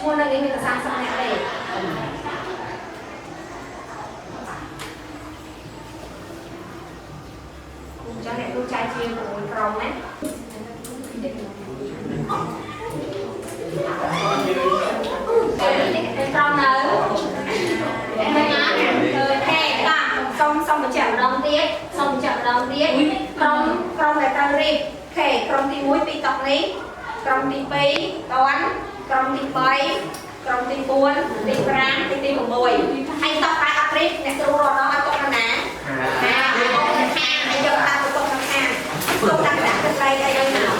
mua nơi cái mình sang sang nhà đây cho mẹ tôi trai chia của mình rồng đấy rồng nữa em nói thế xong một chậm rồng tiết rồng là tao riêng khề rồng thì mũi bị tóc ní rồng thì pi toán rồng thì bay rồng thì buồn thì rang thì một mùi hay tóc tai áp riêng nè tôi rồi nó tóc nó nè cho ta tóc nó hàng tóc đang đặt trên đây nào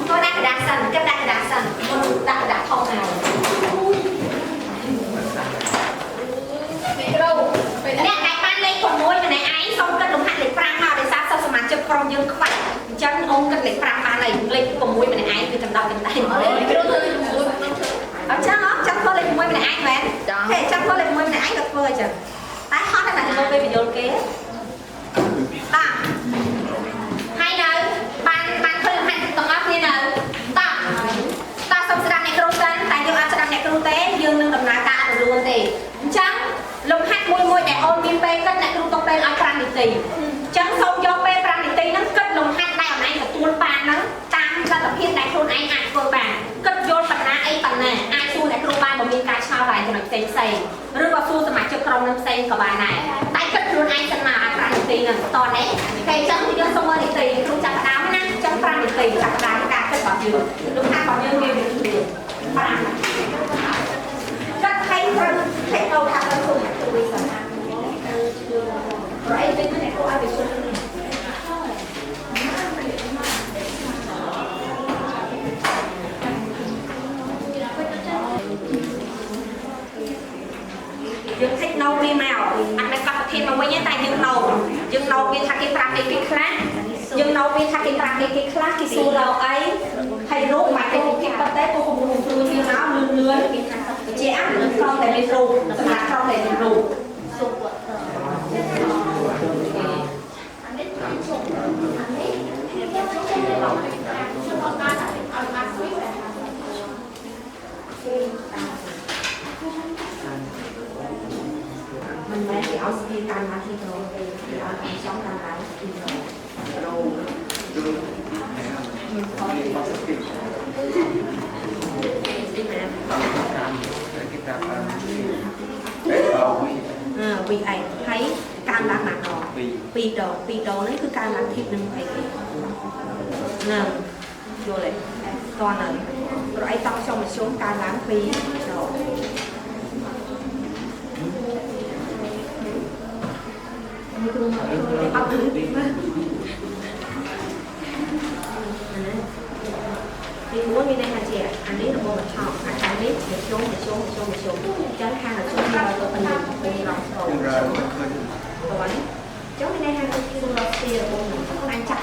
Tôi đặt sẵn, cái đặt không nào ក្រុមយើងខ្វាច់អញ្ចឹងអូនគិតលេខ5បានហើយលេខ6ម្នាក់ឯងគឺកណ្ដោកកណ្ដែងអញ្ចឹងចាំធ្វើលេខ6ម្នាក់ឯងមែនទេចាំធ្វើលេខ6ម្នាក់ឯងក៏ធ្វើអញ្ចឹងតែហត់តែណាទៅពេលបញ្យល់គេបាទហើយនៅបានឃើញហាត់ទាំងអស់គ្នានៅតាសុំស្ដាប់អ្នកគ្រូសិនតែយើងអត់ស្ដាប់អ្នកគ្រូទេយើងនឹងដំណើរការអត់រលូនទេអញ្ចឹងលំហាត់មួយដែលអូនមានពេលគិតអ្នកគ្រូទុកពេលឲ្យ5នាទីអញ្ចឹងសូមយកពេល5នាទីហ្នឹងគិតលំហាត់ដែលអូនឯងទទួលបានហ្នឹងតាមលទ្ធភាពដែលខ្លួនឯងអាចធ្វើបានគិតយល់បណ្ណាអីបណ្ណាអាចសួរអ្នកគ្រូបានបើមានការឆ្ងល់ដែរចំណុចផ្សេងឬក៏សួរសមាជិកក្រុមនឹងផ្សេងក៏បានដែរតែគិតខ្លួនឯងសិនមកឲ្យ5នាទីហ្នឹងតោះនេះគេអញ្ចឹងយើងសូមមើលនាទីគ្រូចាប់ផ្ដើមណាអញ្ចឹង5នាទីចាប់ផ្ដើមការគិតរបស់យើងលំហាត់របស់យើងមានវិធី5កាត់ឲ្យត្រូវថេកដល់ថាទៅខ្លួនទៅវិញសិនប្រអីវិញអ្នកគ្រូឲ្យទៅជួយយើងthích nấu vi màu ăn mấy cặp thêm mà với nhé tại dương nấu viên thạch cái pram cái khác dương nấu viên thạch cái pram cái khác cái xu lâu ấy hay rút mà cái bát tết cô không dùng tôi như nó lươn chị ăn không để mình rù mà không để mình rù mình mấy cái áo skin can mà khi rồi thì áo còn sống làm lại thì rồi vì ảnh thấy can đã mặc rồi vì đồ đấy cứ can làm thịt đừng phải nè vô lại toàn là rồi ai tao cho một số can làm vì rồi thì muốn như đây là chị anh ấy là một mình học anh ấy để xuống chẳng hạn là xuống là tụi mình lòng rồi chống như đây là xuống là xì là một anh chặt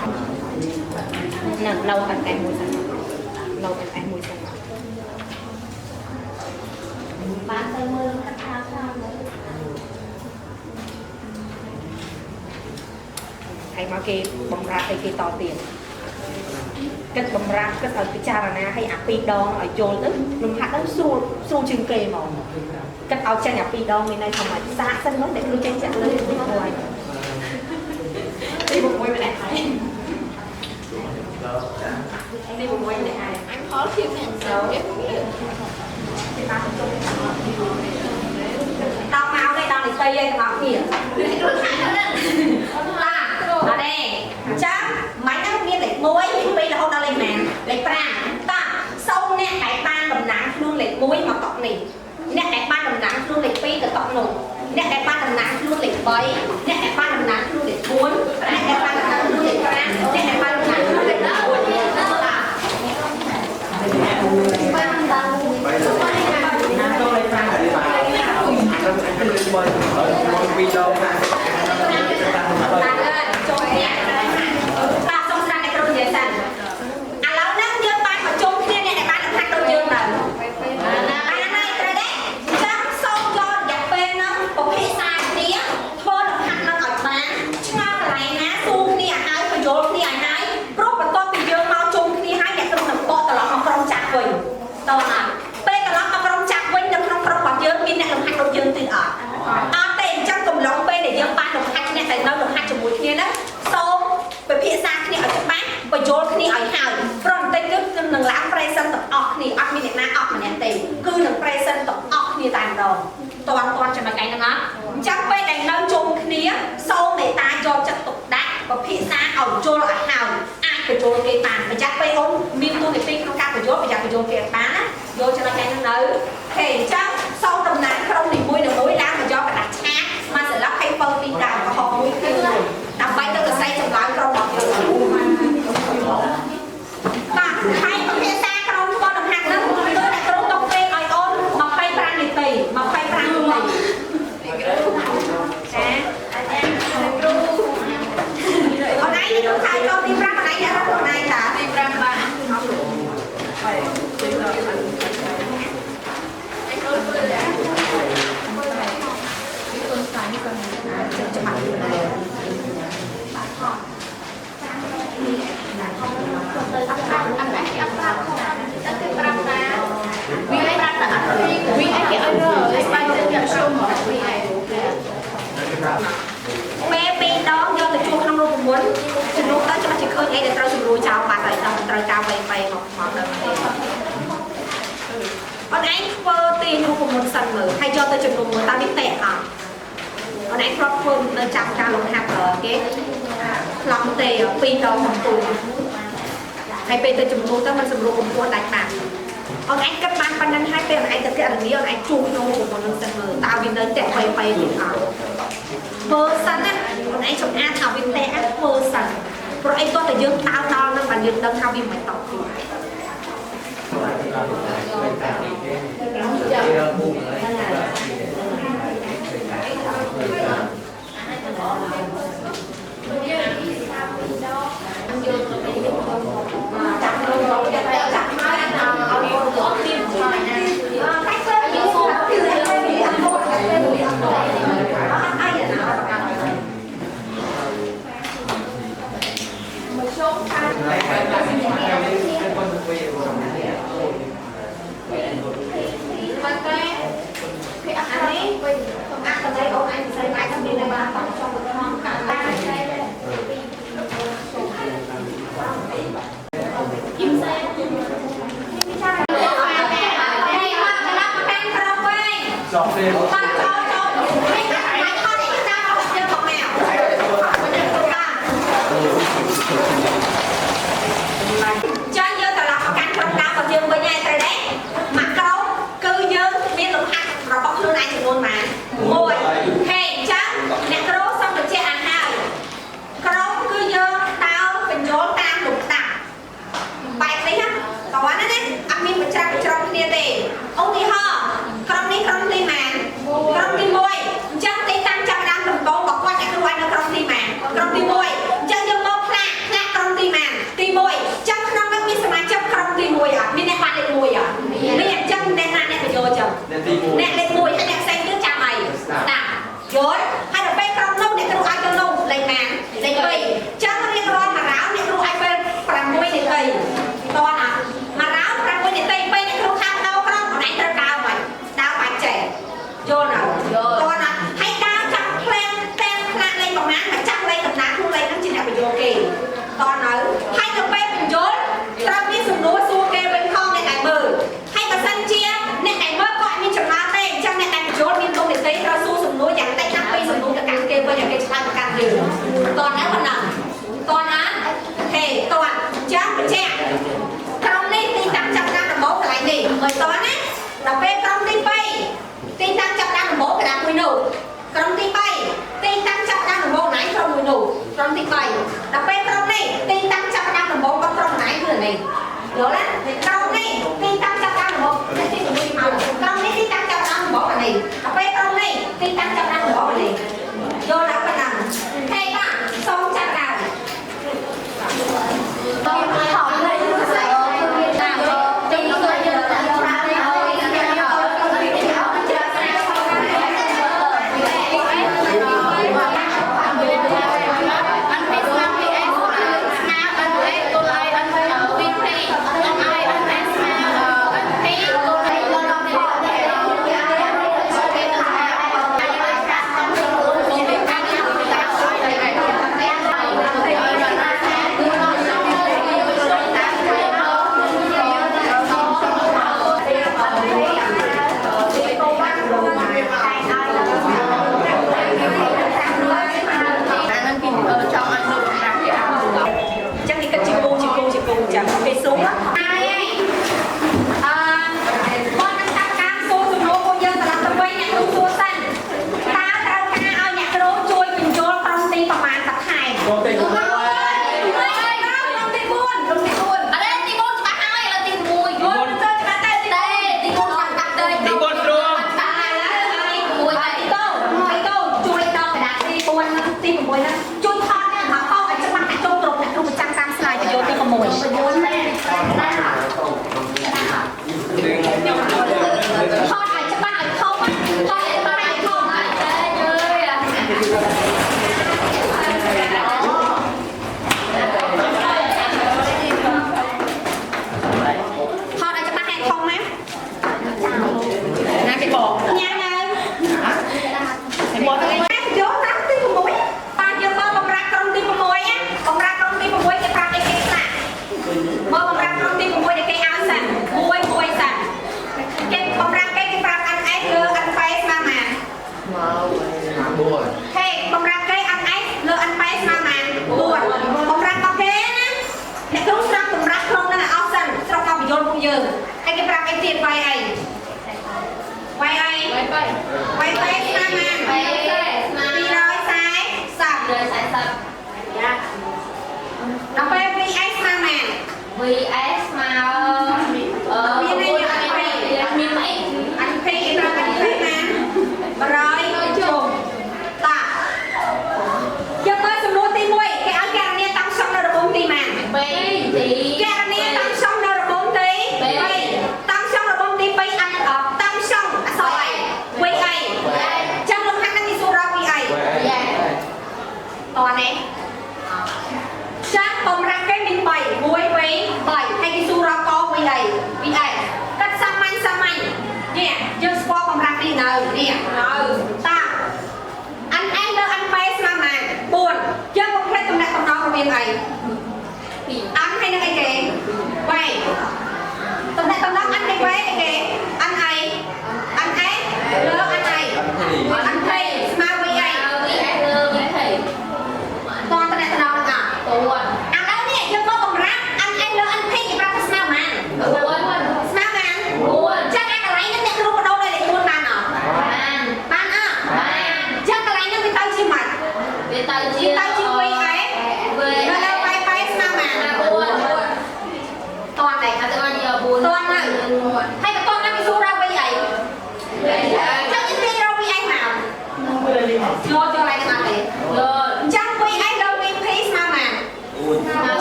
nâng lâu bằng tay mùi xanh bán tay mưa cắt thao hay mà cái bóng ra cái to tiền cái bóng ra cái ở cái cha là na hay áp pi đòn ở chôn tức mình hát nó xu chừng kề mà cái áo chân áp pi đòn bên này không phải xa sân mới để luôn chân chặt lên đi ngoài đi một quay bên này đi một quay này anh khó chịu nè tao mau đây tao để xây đây ngọc kìa ở đây chắc máy nó nghe lệch muối bây là hôm đó lên màn lệch prang ta sâu nè cái ban đầm nắng luôn lệch muối mà tọt nỉ nè cái ban đầm nắng luôn lệch pi từ tọt nổ nè cái ban đầm nắng luôn lệch bấy nè cái ban đầm nắng luôn lệch muối nè cái ban đầm nắng luôn lệch prang nè cái ban đầm nắng luôn lệch muối ta xong ra này rồi vậy sao? À lâu lắm chưa ban mà chung kia này ban được hai đôi dương rồi. Ban này rồi đấy. Chắc xong cho đẹp bên nó có khi sai tí thôi được hai nó ở bán. Ngon lại ná xu kia hai phải vô kia hai. Rốt mà tôi bị dương mau chung kia hai đẹp trong được bộ tờ lọ không chặt quỳnh. Tờ nào? Bên tờ lọ không chặt quỳnh được không còn dương kia này được hai đôi dương tin ở. Tên chắc cùng lòng bên để dương ban được hai này tại nó được hai chục mũi kia đó. Bởi phía xa khi ở trong bác bởi dồn khi ở hào rồi tay cứ nâng lãng present tập ọc khi ọc mình na ọc mà nè tìm cứ nâng present tập ọc khi tàn đồ toàn cho nó cái nâng á chắc bây đánh nâng chung khi sâu để ta cho chất tục đá và phía xa ở dồn ở hào ai phải dồn cái bàn và chắc bây ôn miên tu cái tinh không ca phải dồn và chắc phải dồn cái bán á dồn cho nó cái nâng nấu thì chắc sau tầm nắng không thì mùi được mối lá mà do phải đặt chát mà sẽ lắp hay phân đi đào và họ mùi kêu rồi đọc bay tôi xây trong lại trong đọc và hai phía xa trong con đồng hàng đó tôi đã có tóc tê oi ôn mà bay prang này tì mà bay prang luôn này hôm nay thì chúng ta cho ច្បាស់ទៅអត់ប្រាប់ណាវាប្រាប់តែអត់វាឲ្យគេឲ្យរើស្បែកទៅយកចូលមកវាឯងពេលដងយកទៅជួក្នុងរូបមន្តជំនួសទៅច្បាស់ជាឃើញអីដែលត្រូវជំនួសចោលបាត់ហើយដល់ត្រូវការវៃវៃមកដល់អត់ឯងធ្វើទីរូបមន្តសិនមើលហើយយកទៅជំនួសមើលតើវាតេអត់អត់ឯងធ្លាប់ធ្វើនៅចាំការលំហាត់គេខ្លំទេ2ដងកំពូលហើយពេលទៅជំនួសទៅมันសម្រួលកំពូលដាច់បាត់អត់ឯងគិតបានប៉ុណ្ណឹងហើយពេលអត់ឯងទៅគិតរងាអត់ឯងជួបក្នុងរូបមន្តនឹងសិនមើលតើវានៅតេវៃវៃឬអត់មើលសិនណាអត់ឯងចំអាថាវាតេមើលសិនព្រោះអីគាត់តែយើងតើដល់នឹងបានយើងដឹងថាវាមិនតបទៀតអ្នកលេខ1ហើយអ្នកផ្សេងទៀតចាំអីស្ដាប់យល់ហើយដល់ពេលក្រុមនោះអ្នកគ្រូឲ្យទៅនោះលេខណាលេខ2ចាំរៀងរាល់មួយរ៉ោអ្នកគ្រូឲ្យពេល6នាទីតោះណាមួយរ៉ោ6នាទីពេលអ្នកគ្រូខាងដោក្រុមអត់ឯងត្រូវដើរមិនដើរបាច់ចេះយល់ណាតោះណាហើយដើរចាប់ផ្លែតែផ្លាកលេខប្រមាណមកចាប់លេខតំណាងខ្លួនលេខហ្នឹងជាអ្នកបញ្យល់គេតោះនៅហើយដល់ពេលបញ្យល់ត្រូវមានសំណួរសួរគេវិញផងអ្នកដែលមើលហើយបើសិនជាអ្នកដែលមើលក៏មានចំណាត់ទេអញ្ចឹងអ្នកដែលបញ្យល់មានគុណនីតិត្រូវសួរសំណួរយ៉ាងតិចណាស់2សំណួរទៅកាន់គេវិញឲ្យគេឆ្លើយទៅកាន់យើងតោះណាប៉ុណ្ណឹងតោះណាហេតោះចាំបញ្ជាក់ក្រុមនេះទីតាំងចាប់តាមដំបូងកន្លែងនេះមើលតោះណាដល់ពេលក្រុមទី2ទីតាំងចាប់តាមដំបូងកណ្ដាលមួយនោះក្រុមទី3ទីតាំងចាប់តាមដំបូងណៃក្រុមមួយនោះក្រុមទី3ដល់ពេលក្រុមនេះទីតាំងចាប់តាមដំបូងរបស់ក្រុមណៃគឺនេះយល់ទេក្រុមនេះទីតាំងចាប់តាមដំបូងទី1មកក្រុមនេះទីតាំងចាប់តាមដំបូងនេះដល់ពេលក្រុមនេះទីតាំងចាប់តាមដំបូងនេះយល់ដល់ប៉ុណ្ណឹងហេបាទសូមចាប់ដើមបងខំលេងស្អីតាមទីទៅយើងតាមប្រាក់នេះឲ្យថតឲ្យច្បាស់ឲ្យធំថតឲ្យច្បាស់ឲ្យធំតែយើ បំរាប់គេăn ếch លើ ăn bay ស្មើម៉ាន4បំរាប់របស់គេណាអ្នកគ្រូស្រាប់បំរាប់ក្នុងនឹងអស់សិនស្រុកបយលពួកយើងហើយគេប្រាប់អីទៀតវាយអីវាយអីវាយ3ស្មើម៉ានដល់ពេល VS ស្មើម៉ាន VS ស្មើមានន័យថាមានអីអញភេគេប្រាប់អញភេណា100ជុំតាយកមើលសំណួរទី1គេឲ្យករណីតាំងសងនៅរបងទីម៉ាន2ទីករណីតាំងសងនៅរបងទី2តាំងសងរបងទី2អញតាំងសងអសអីវីអីចាំលំហាត់នឹងទីសួររកវីអីតោះនេះចាក់បំរាប់គេមាន3 1 2 3ហើយគេសួររកកវីអីកាត់សាមញ្ញនេះយើងស្គាល់បំរាប់នេះនៅនេះតាអញឯងលើអញបែស្មើម៉ាន4យើងមកផ្លេចតំណែងតំណងរវាងអីអញហើយនឹងអីគេបែតំណែងតំណងអញគេបែអីគេអញអីអញឯងលើអញអីអញភេស្មើវីអីលើវីភេតតំណែងតំណងហ្នឹងឥឡូវនេះយើងមកបំរាប់អញឯងលើអញភេគេប្រាប់ថាស្មើម៉ាន4ស្មើម៉ាន4ចាក់អាកន្លែងហ្នឹងអ្នកគ្រូបដូរដល់លេខ4បានអត់បានអត់ចាក់កន្លែងហ្នឹងវាទៅជាម៉ាត់វាទៅជាវីអីនៅលើបែស្មើម៉ាន4តោះតែអត់ទៅយក4តោះទៅហើយក៏តោះទៅគេសួររកវីអីចាំនិយាយរកវីអីមកយកចូលឡើងមកទេចាំវីអីលើវីភីស្មើម៉ាន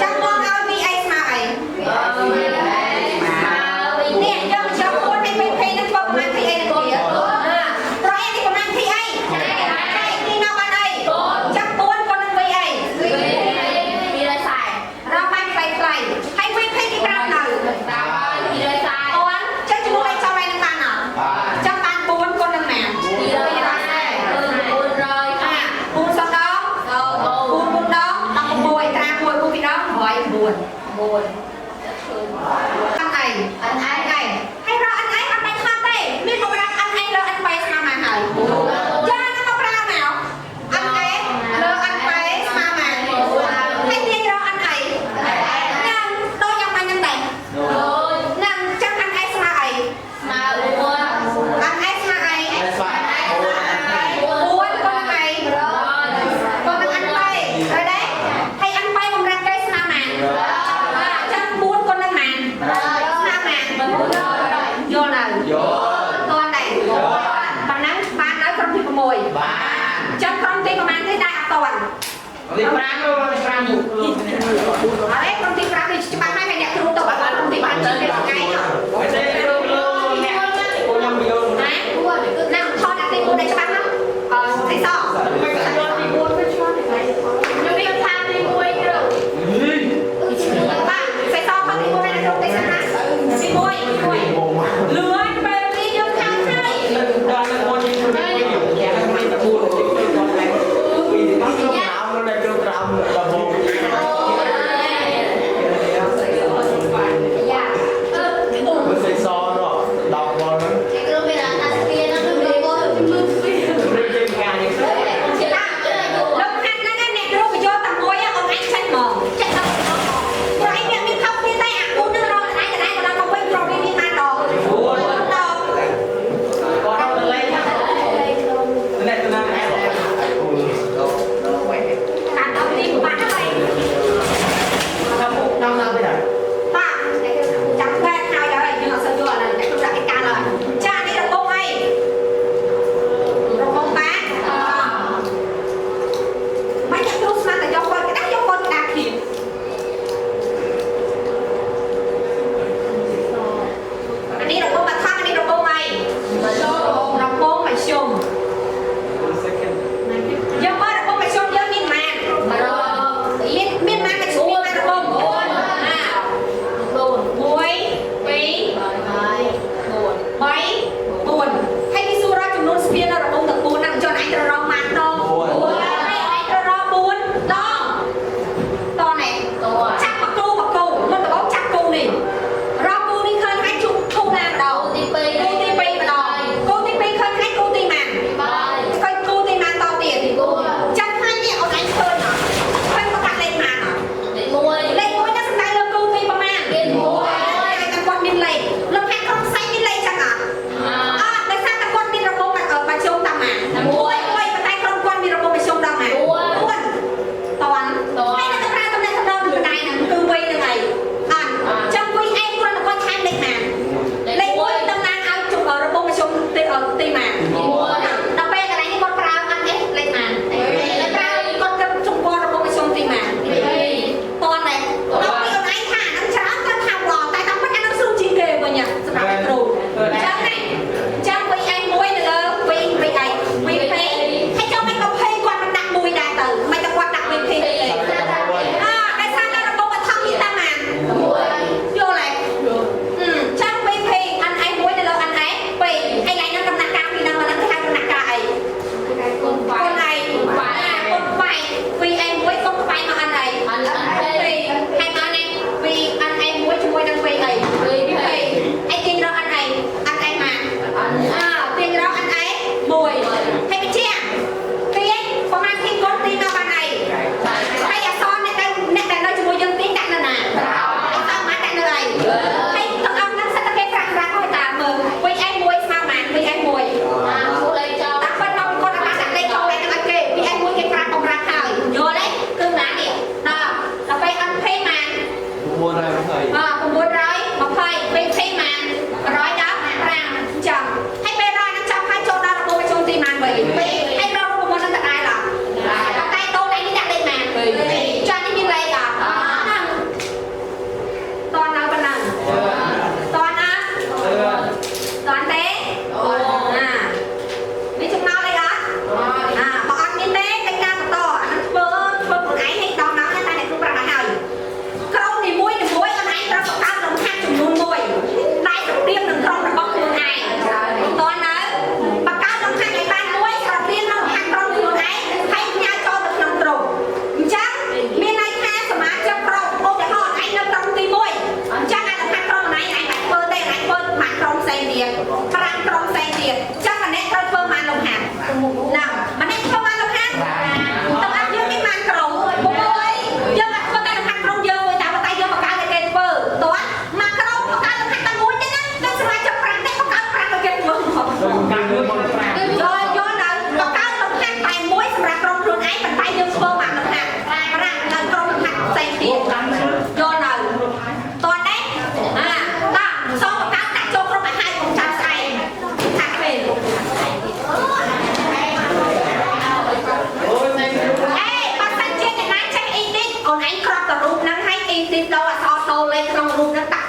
ចាំមកឲ្យវីអីស្មើអីនេះយកចូល4ឲ្យវីភីនឹងធ្វើប្រមាណភីអីនឹងទៀតប្រអីនេះប្រមាណភីអីហើយទីមកបានអីចាំ4ក៏នឹងវីអី240រកបានខ្លីហើយវីភីគេប្រាប់នៅ240អូនចឹងជាមួយចូលឡើងនឹងបានអត់ចាំបាន4ក៏នឹងម៉ាន4សតដង4ដង16ត្រា1 4ពីដង104អញឯងហើយរកអញឯងអត់បានខាត់ទេមានបំរាប់អញឯងលើអញបែស្មើម៉ានហើយចានឹងមកប្រើមកអញឯងលើអញបែស្មើម៉ានហើយទាញរកអញឯងញ៉ាំដូចយ៉ាងម៉េចហ្នឹងដែរណាំចាំអញឯងស្មើអីស្មើ4អញឯងស្មើអី4ក៏នឹងអីក៏នឹងអញបែហើយដែរហើយអញបែបំរាប់គេស្មើម៉ានចាំ4ក៏នឹងម៉ានស្មើម៉ានយល់នៅតោះដែរប៉ុណ្ណឹងបាននៅក្រុមទី6បានចាំក្រុមទីប្រហែលទេដែរអត់តាន់ទី5ហើយក្រុមទី5នេះច្បាស់ហើយអ្នកគ្រូទៅអត់ក្រុមទី5ទៅគេថ្ងៃហ្នឹងណាថតអាទី4នេះច្បាស់ណាទីសទី4វាឆ្លងទី3ខ្ញុំមានថាទី1គ្រូបាទទីសខទី4នេះក្រុមទី5ណាទី1លឿនពេលនេះយើងខាងហើយដល់ទៅមុននេះខ្ញុំគេមិនទៅ4ទី4ដល់ហើយពីទី5ខ្ញុំក្រោមដល់ក្រោមដល់បង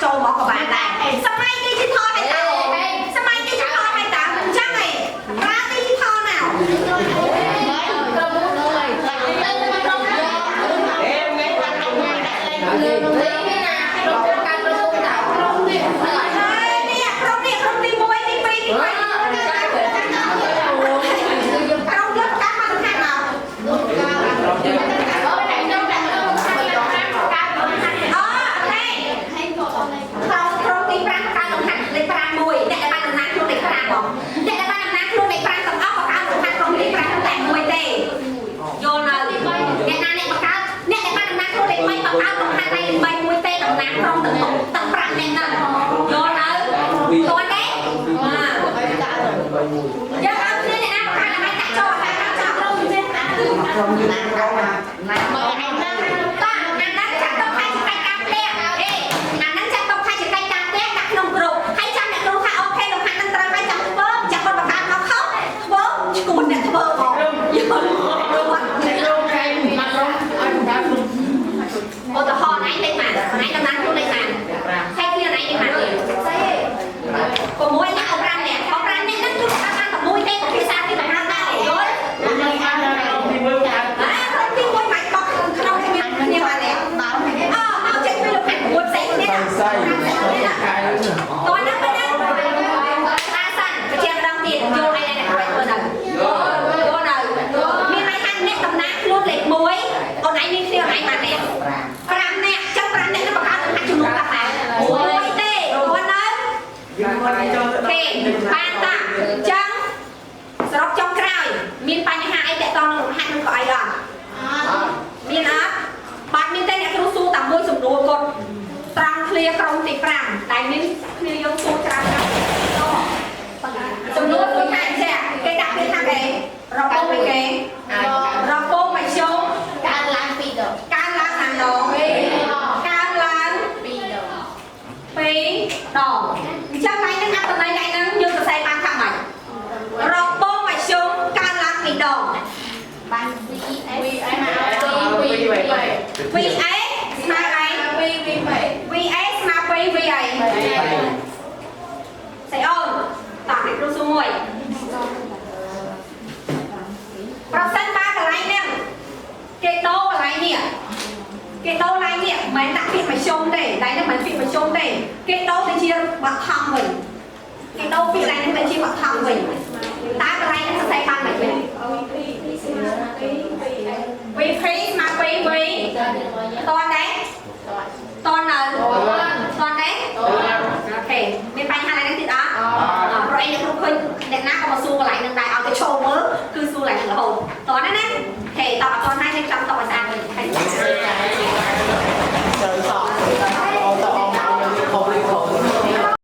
ចូលមកក៏បានដែរសម័យ digital ហើយតាសម័យ digital ហើយតាអញ្ចឹងឯងប្រើ digital ណាត